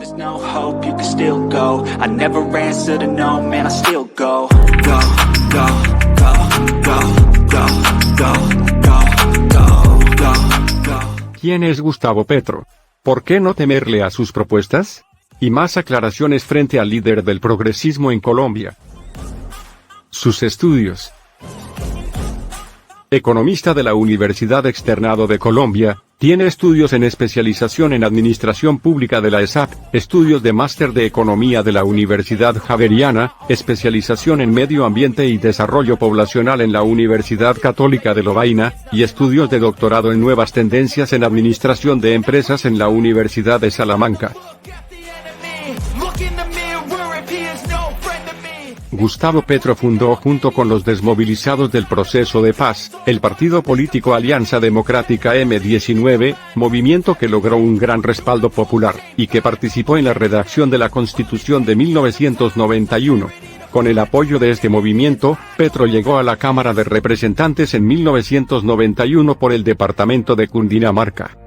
there's no hope, you can still go. I never answer to no, man, I still go. Go, go, go, go, go, go, go, go, go, go. ¿Quién es Gustavo Petro? ¿Por qué no temerle a sus propuestas? Y más aclaraciones frente al líder del progresismo en Colombia. Sus estudios. Economista de la Universidad Externado de Colombia, tiene estudios en especialización en Administración Pública de la ESAP, estudios de Máster de Economía de la Universidad Javeriana, especialización en Medio Ambiente y Desarrollo Poblacional en la Universidad Católica de Lovaina, y estudios de doctorado en Nuevas Tendencias en Administración de Empresas en la Universidad de Salamanca. Gustavo Petro fundó junto con los desmovilizados del Proceso de Paz, el partido político Alianza Democrática M19, movimiento que logró un gran respaldo popular, y que participó en la redacción de la Constitución de 1991. Con el apoyo de este movimiento, Petro llegó a la Cámara de Representantes en 1991 por el departamento de Cundinamarca.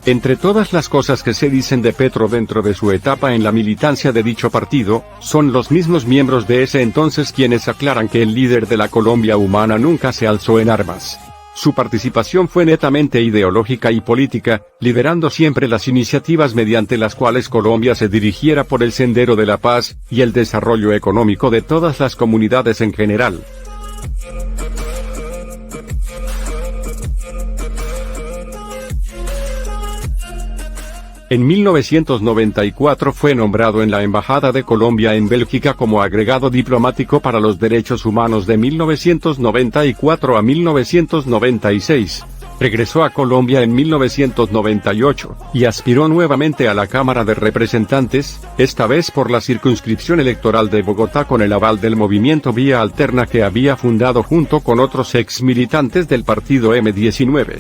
Entre todas las cosas que se dicen de Petro dentro de su etapa en la militancia de dicho partido, son los mismos miembros de ese entonces quienes aclaran que el líder de la Colombia humana nunca se alzó en armas. Su participación fue netamente ideológica y política, liderando siempre las iniciativas mediante las cuales Colombia se dirigiera por el sendero de la paz y el desarrollo económico de todas las comunidades en general. En 1994 fue nombrado en la Embajada de Colombia en Bélgica como agregado diplomático para los derechos humanos de 1994 a 1996. Regresó a Colombia en 1998, y aspiró nuevamente a la Cámara de Representantes, esta vez por la circunscripción electoral de Bogotá con el aval del movimiento Vía Alterna que había fundado junto con otros ex militantes del partido M19.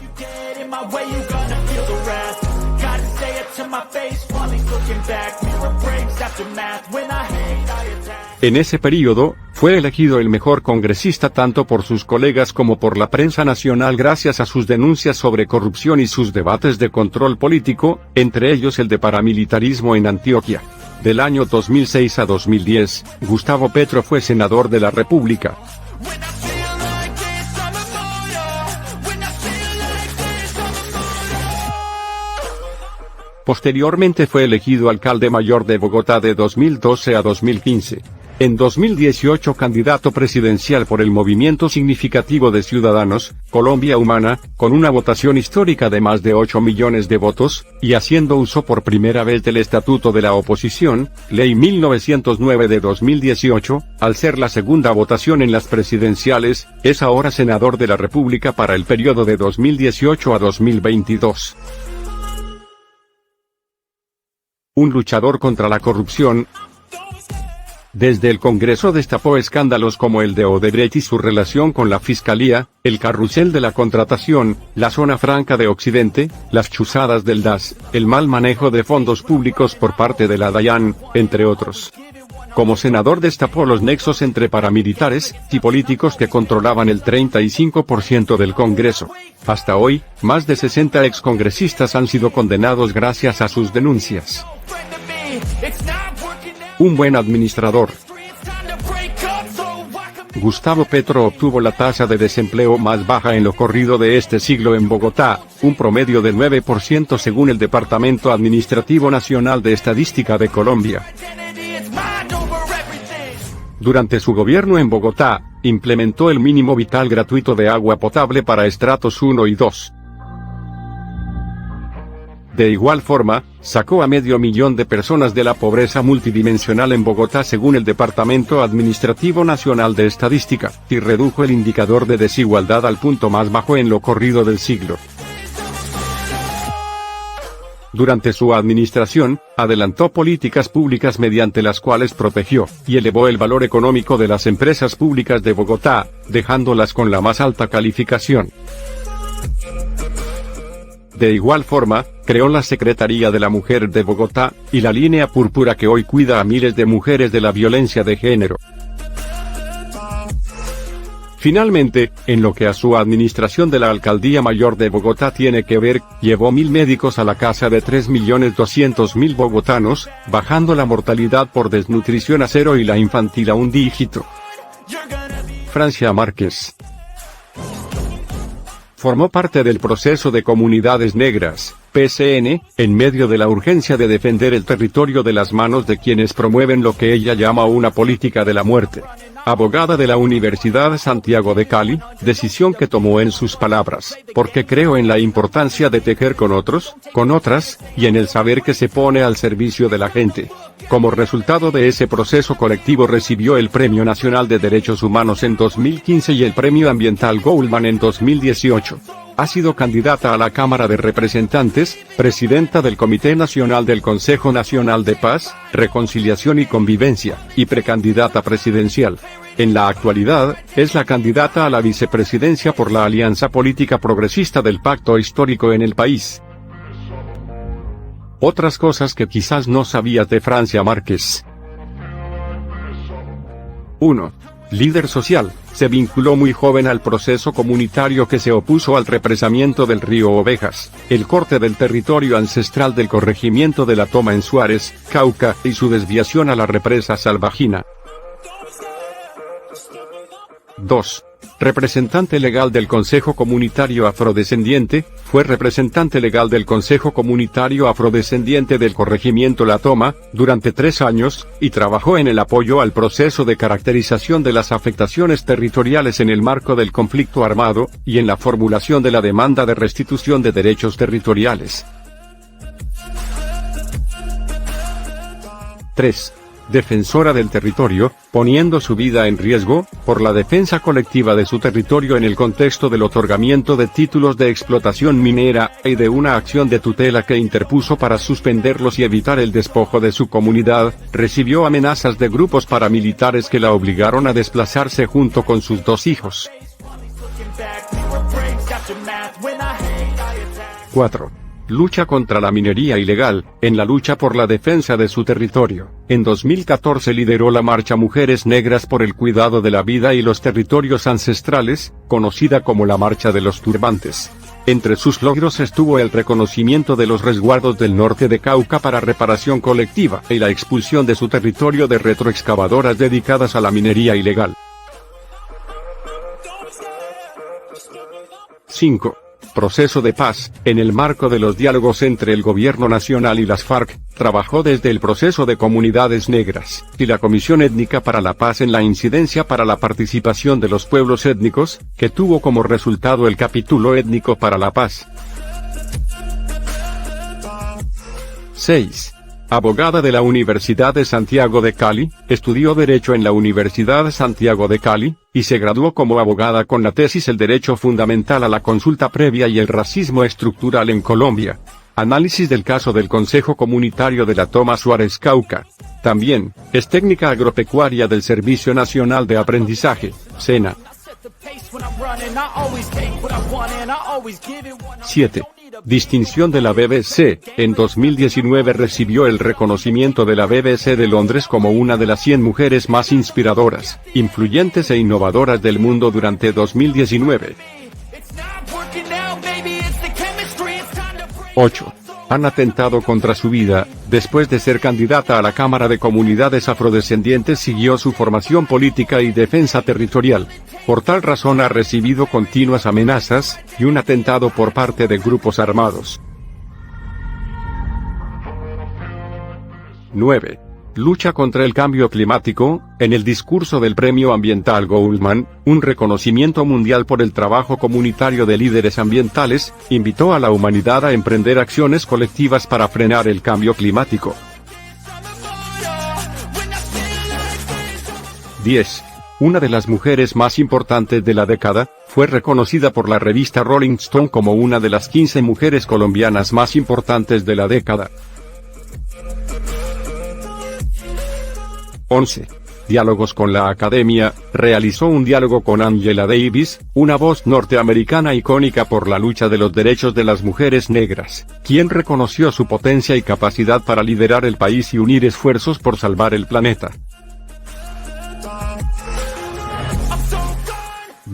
En ese período, fue elegido el mejor congresista tanto por sus colegas como por la prensa nacional gracias a sus denuncias sobre corrupción y sus debates de control político, entre ellos el de paramilitarismo en Antioquia. Del año 2006 a 2010, Gustavo Petro fue senador de la República. Posteriormente fue elegido alcalde mayor de Bogotá de 2012 a 2015. En 2018 candidato presidencial por el Movimiento Significativo de Ciudadanos, Colombia Humana, con una votación histórica de más de 8 millones de votos, y haciendo uso por primera vez del Estatuto de la Oposición, Ley 1909 de 2018, al ser la segunda votación en las presidenciales, es ahora senador de la República para el periodo de 2018 a 2022. Un luchador contra la corrupción. Desde el Congreso destapó escándalos como el de Odebrecht y su relación con la Fiscalía, el carrusel de la contratación, la zona franca de Occidente, las chuzadas del DAS, el mal manejo de fondos públicos por parte de la DIAN, entre otros. Como senador destapó los nexos entre paramilitares y políticos que controlaban el 35% del Congreso. Hasta hoy, más de 60 excongresistas han sido condenados gracias a sus denuncias. Un buen administrador. Gustavo Petro obtuvo la tasa de desempleo más baja en lo corrido de este siglo en Bogotá, un promedio de 9% según el Departamento Administrativo Nacional de Estadística de Colombia. Durante su gobierno en Bogotá, implementó el mínimo vital gratuito de agua potable para estratos 1 y 2. De igual forma, sacó a 500.000 de personas de la pobreza multidimensional en Bogotá según el Departamento Administrativo Nacional de Estadística, y redujo el indicador de desigualdad al punto más bajo en lo corrido del siglo. Durante su administración, adelantó políticas públicas mediante las cuales protegió y elevó el valor económico de las empresas públicas de Bogotá, dejándolas con la más alta calificación. De igual forma, creó la Secretaría de la Mujer de Bogotá, y la Línea Púrpura que hoy cuida a miles de mujeres de la violencia de género. Finalmente, en lo que a su administración de la Alcaldía Mayor de Bogotá tiene que ver, llevó 1.000 médicos a la casa de 3.200.000 bogotanos, bajando la mortalidad por desnutrición a 0 y la infantil a 1 dígito. Francia Márquez formó parte del proceso de Comunidades Negras, PCN, en medio de la urgencia de defender el territorio de las manos de quienes promueven lo que ella llama una política de la muerte. Abogada de la Universidad Santiago de Cali, decisión que tomó en sus palabras, porque creo en la importancia de tejer con otros, con otras, y en el saber que se pone al servicio de la gente. Como resultado de ese proceso colectivo recibió el Premio Nacional de Derechos Humanos en 2015 y el Premio Ambiental Goldman en 2018. Ha sido candidata a la Cámara de Representantes, presidenta del Comité Nacional del Consejo Nacional de Paz, Reconciliación y Convivencia, y precandidata presidencial. En la actualidad, es la candidata a la vicepresidencia por la Alianza Política Progresista del Pacto Histórico en el país. Otras cosas que quizás no sabías de Francia Márquez. 1. Líder social, se vinculó muy joven al proceso comunitario que se opuso al represamiento del río Ovejas, el corte del territorio ancestral del corregimiento de La Toma en Suárez, Cauca, y su desviación a la represa Salvajina. 2. Representante legal del Consejo Comunitario Afrodescendiente, fue representante legal del Consejo Comunitario Afrodescendiente del Corregimiento La Toma, durante 3 años, y trabajó en el apoyo al proceso de caracterización de las afectaciones territoriales en el marco del conflicto armado, y en la formulación de la demanda de restitución de derechos territoriales. 3. Defensora del territorio, poniendo su vida en riesgo, por la defensa colectiva de su territorio en el contexto del otorgamiento de títulos de explotación minera, y de una acción de tutela que interpuso para suspenderlos y evitar el despojo de su comunidad, recibió amenazas de grupos paramilitares que la obligaron a desplazarse junto con sus 2 hijos. 4. Lucha contra la minería ilegal, en la lucha por la defensa de su territorio. En 2014 lideró la marcha Mujeres Negras por el Cuidado de la Vida y los Territorios Ancestrales, conocida como la Marcha de los Turbantes. Entre sus logros estuvo el reconocimiento de los resguardos del norte de Cauca para reparación colectiva, y la expulsión de su territorio de retroexcavadoras dedicadas a la minería ilegal. 5. Proceso de paz, en el marco de los diálogos entre el Gobierno Nacional y las FARC, trabajó desde el proceso de Comunidades Negras, y la Comisión Étnica para la Paz en la incidencia para la participación de los pueblos étnicos, que tuvo como resultado el Capítulo Étnico para la Paz. 6. Abogada de la Universidad de Santiago de Cali, estudió Derecho en la Universidad Santiago de Cali, y se graduó como abogada con la tesis El Derecho Fundamental a la Consulta Previa y el Racismo Estructural en Colombia. Análisis del caso del Consejo Comunitario de La Toma Suárez Cauca. También, es técnica agropecuaria del Servicio Nacional de Aprendizaje, SENA. 7. Distinción de la BBC, en 2019 recibió el reconocimiento de la BBC de Londres como una de las 100 mujeres más inspiradoras, influyentes e innovadoras del mundo durante 2019. 8. Han atentado contra su vida. Después de ser candidata a la Cámara de Comunidades Afrodescendientes siguió su formación política y defensa territorial. Por tal razón ha recibido continuas amenazas, y un atentado por parte de grupos armados. 9. Lucha contra el cambio climático, en el discurso del Premio Ambiental Goldman, un reconocimiento mundial por el trabajo comunitario de líderes ambientales, invitó a la humanidad a emprender acciones colectivas para frenar el cambio climático. 10. Una de las mujeres más importantes de la década, fue reconocida por la revista Rolling Stone como una de las 15 mujeres colombianas más importantes de la década. 11. Diálogos con la Academia, realizó un diálogo con Angela Davis, una voz norteamericana icónica por la lucha de los derechos de las mujeres negras, quien reconoció su potencia y capacidad para liderar el país y unir esfuerzos por salvar el planeta.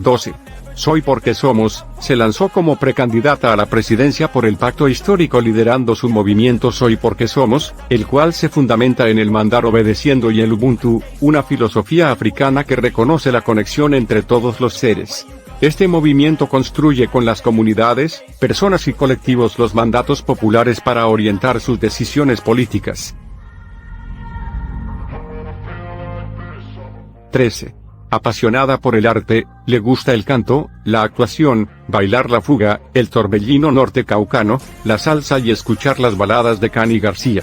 12. Soy porque somos, se lanzó como precandidata a la presidencia por el pacto histórico liderando su movimiento Soy porque somos, el cual se fundamenta en el mandar obedeciendo y el Ubuntu, una filosofía africana que reconoce la conexión entre todos los seres. Este movimiento construye con las comunidades, personas y colectivos los mandatos populares para orientar sus decisiones políticas. 13. Apasionada por el arte, le gusta el canto, la actuación, bailar la fuga, el torbellino norte caucano, la salsa y escuchar las baladas de Cani García.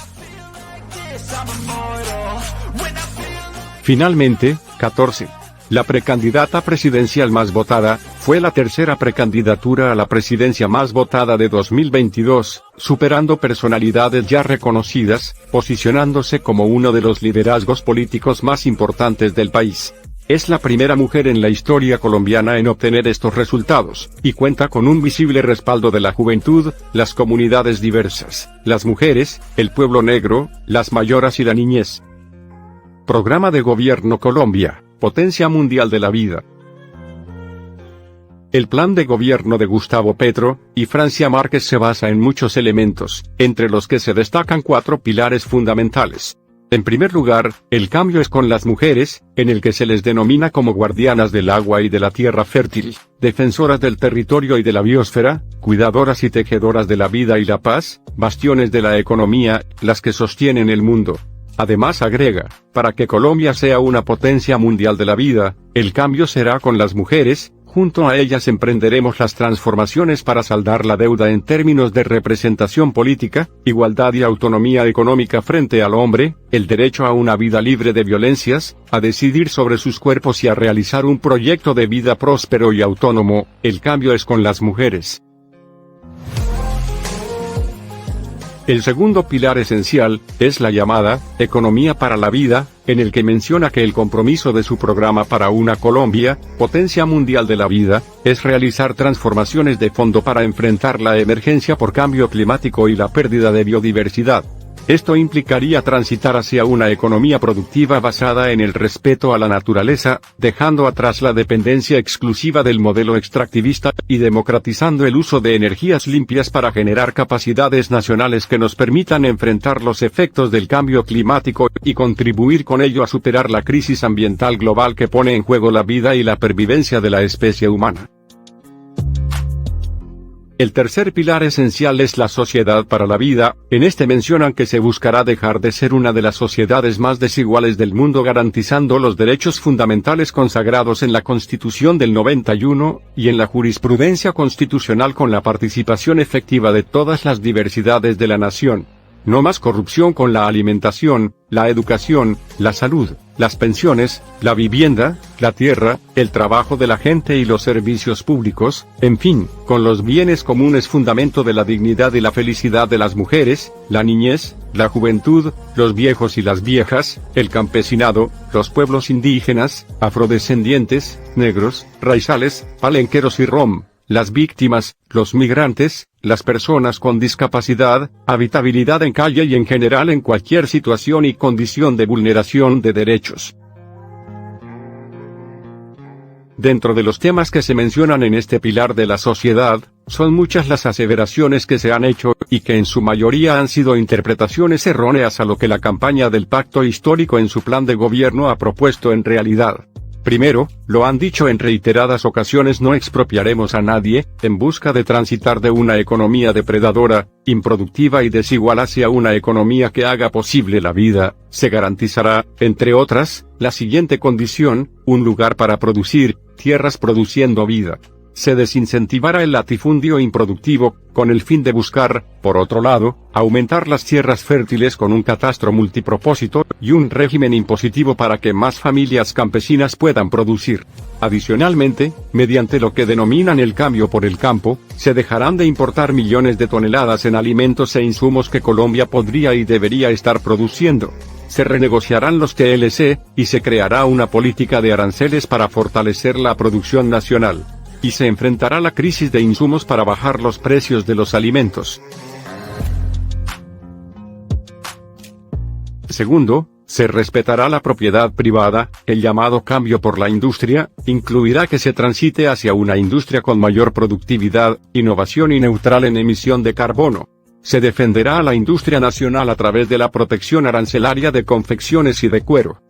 Finalmente, 14. La precandidata presidencial más votada, fue la tercera precandidatura a la presidencia más votada de 2022, superando personalidades ya reconocidas, posicionándose como uno de los liderazgos políticos más importantes del país. Es la primera mujer en la historia colombiana en obtener estos resultados, y cuenta con un visible respaldo de la juventud, las comunidades diversas, las mujeres, el pueblo negro, las mayoras y la niñez. Programa de Gobierno Colombia, potencia mundial de la vida. El plan de gobierno de Gustavo Petro y Francia Márquez se basa en muchos elementos, entre los que se destacan 4 pilares fundamentales. En primer lugar, el cambio es con las mujeres, en el que se les denomina como guardianas del agua y de la tierra fértil, defensoras del territorio y de la biosfera, cuidadoras y tejedoras de la vida y la paz, bastiones de la economía, las que sostienen el mundo. Además agrega, para que Colombia sea una potencia mundial de la vida, el cambio será con las mujeres. Junto a ellas emprenderemos las transformaciones para saldar la deuda en términos de representación política, igualdad y autonomía económica frente al hombre, el derecho a una vida libre de violencias, a decidir sobre sus cuerpos y a realizar un proyecto de vida próspero y autónomo. El cambio es con las mujeres. El segundo pilar esencial es la llamada economía para la vida, en el que menciona que el compromiso de su programa para una Colombia, potencia mundial de la vida, es realizar transformaciones de fondo para enfrentar la emergencia por cambio climático y la pérdida de biodiversidad. Esto implicaría transitar hacia una economía productiva basada en el respeto a la naturaleza, dejando atrás la dependencia exclusiva del modelo extractivista, y democratizando el uso de energías limpias para generar capacidades nacionales que nos permitan enfrentar los efectos del cambio climático, y contribuir con ello a superar la crisis ambiental global que pone en juego la vida y la pervivencia de la especie humana. El tercer pilar esencial es la sociedad para la vida. En este mencionan que se buscará dejar de ser una de las sociedades más desiguales del mundo garantizando los derechos fundamentales consagrados en la Constitución del 91, y en la jurisprudencia constitucional con la participación efectiva de todas las diversidades de la nación. No más corrupción con la alimentación, la educación, la salud, las pensiones, la vivienda, la tierra, el trabajo de la gente y los servicios públicos, en fin, con los bienes comunes fundamento de la dignidad y la felicidad de las mujeres, la niñez, la juventud, los viejos y las viejas, el campesinado, los pueblos indígenas, afrodescendientes, negros, raizales, palenqueros y rom, las víctimas, los migrantes, las personas con discapacidad, habitabilidad en calle y en general en cualquier situación y condición de vulneración de derechos. Dentro de los temas que se mencionan en este pilar de la sociedad, son muchas las aseveraciones que se han hecho, y que en su mayoría han sido interpretaciones erróneas a lo que la campaña del pacto histórico en su plan de gobierno ha propuesto en realidad. Primero, lo han dicho en reiteradas ocasiones: no expropiaremos a nadie, en busca de transitar de una economía depredadora, improductiva y desigual hacia una economía que haga posible la vida. Se garantizará, entre otras, la siguiente condición: un lugar para producir, tierras produciendo vida. Se desincentivará el latifundio improductivo, con el fin de buscar, por otro lado, aumentar las tierras fértiles con un catastro multipropósito, y un régimen impositivo para que más familias campesinas puedan producir. Adicionalmente, mediante lo que denominan el cambio por el campo, se dejarán de importar millones de toneladas en alimentos e insumos que Colombia podría y debería estar produciendo. Se renegociarán los TLC, y se creará una política de aranceles para fortalecer la producción nacional. Y se enfrentará la crisis de insumos para bajar los precios de los alimentos. Segundo, Se respetará la propiedad privada, el llamado cambio por la industria, incluirá que se transite hacia una industria con mayor productividad, innovación y neutral en emisión de carbono. Se defenderá a la industria nacional a través de la protección arancelaria de confecciones y de cuero.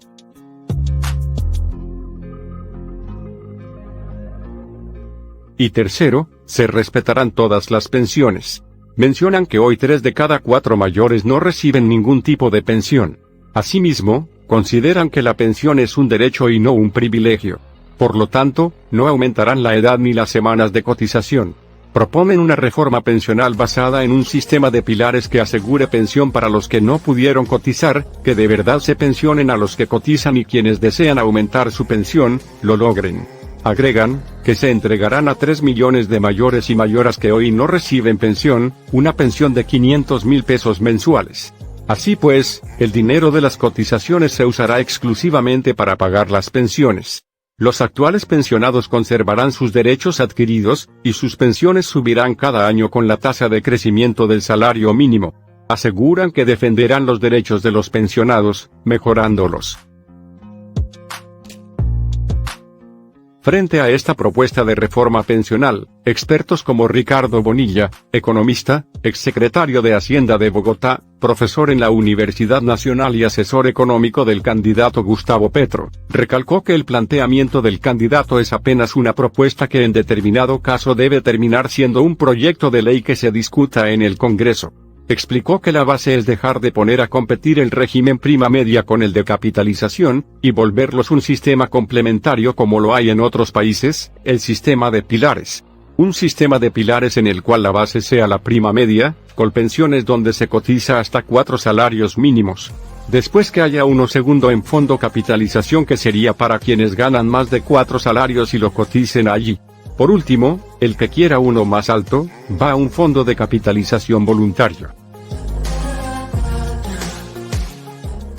Y tercero, se respetarán todas las pensiones. Mencionan que hoy 3 de cada 4 mayores no reciben ningún tipo de pensión. Asimismo, consideran que la pensión es un derecho y no un privilegio. Por lo tanto, no aumentarán la edad ni las semanas de cotización. Proponen una reforma pensional basada en un sistema de pilares que asegure pensión para los que no pudieron cotizar, que de verdad se pensionen a los que cotizan y quienes desean aumentar su pensión, lo logren. Agregan, que se entregarán a 3 millones de mayores y mayoras que hoy no reciben pensión, una pensión de 500,000 pesos mensuales. Así pues, el dinero de las cotizaciones se usará exclusivamente para pagar las pensiones. Los actuales pensionados conservarán sus derechos adquiridos, y sus pensiones subirán cada año con la tasa de crecimiento del salario mínimo. Aseguran que defenderán los derechos de los pensionados, mejorándolos. Frente a esta propuesta de reforma pensional, expertos como Ricardo Bonilla, economista, exsecretario de Hacienda de Bogotá, profesor en la Universidad Nacional y asesor económico del candidato Gustavo Petro, recalcó que el planteamiento del candidato es apenas una propuesta que en determinado caso debe terminar siendo un proyecto de ley que se discuta en el Congreso. Explicó que la base es dejar de poner a competir el régimen prima media con el de capitalización, y volverlos un sistema complementario como lo hay en otros países, el sistema de pilares. Un sistema de pilares en el cual la base sea la prima media, con pensiones donde se cotiza hasta 4 salarios mínimos. Después que haya uno segundo en fondo capitalización que sería para quienes ganan más de 4 salarios y lo coticen allí. Por último, el que quiera uno más alto, va a un fondo de capitalización voluntario.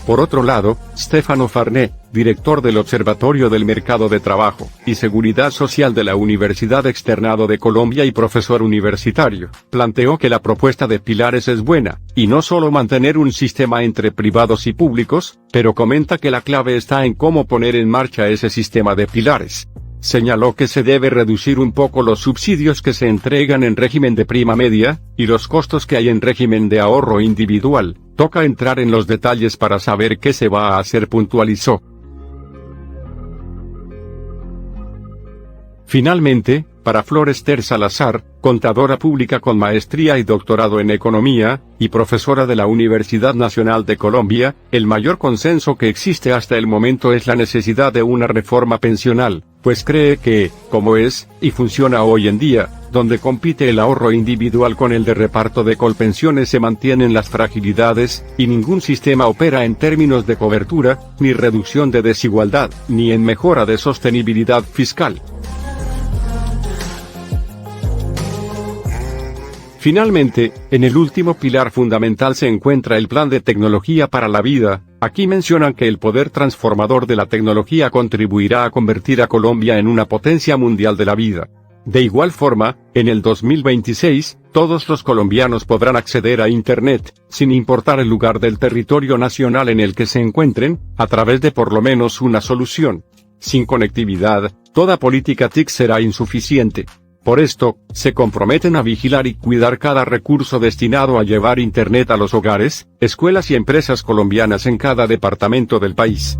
Por otro lado, Stefano Farné, director del Observatorio del Mercado de Trabajo y Seguridad Social de la Universidad Externado de Colombia y profesor universitario, planteó que la propuesta de pilares es buena, y no solo mantener un sistema entre privados y públicos, pero comenta que la clave está en cómo poner en marcha ese sistema de pilares. Señaló que se debe reducir un poco los subsidios que se entregan en régimen de prima media, y los costos que hay en régimen de ahorro individual. Toca entrar en los detalles para saber qué se va a hacer, puntualizó. Finalmente, para Florester Salazar, contadora pública con maestría y doctorado en economía, y profesora de la Universidad Nacional de Colombia, el mayor consenso que existe hasta el momento es la necesidad de una reforma pensional, pues cree que, como es, y funciona hoy en día, donde compite el ahorro individual con el de reparto de colpensiones se mantienen las fragilidades, y ningún sistema opera en términos de cobertura, ni reducción de desigualdad, ni en mejora de sostenibilidad fiscal. Finalmente, en el último pilar fundamental se encuentra el Plan de Tecnología para la Vida. Aquí mencionan que el poder transformador de la tecnología contribuirá a convertir a Colombia en una potencia mundial de la vida. De igual forma, en el 2026, todos los colombianos podrán acceder a Internet, sin importar el lugar del territorio nacional en el que se encuentren, a través de por lo menos una solución. Sin conectividad, toda política TIC será insuficiente. Por esto, se comprometen a vigilar y cuidar cada recurso destinado a llevar Internet a los hogares, escuelas y empresas colombianas en cada departamento del país.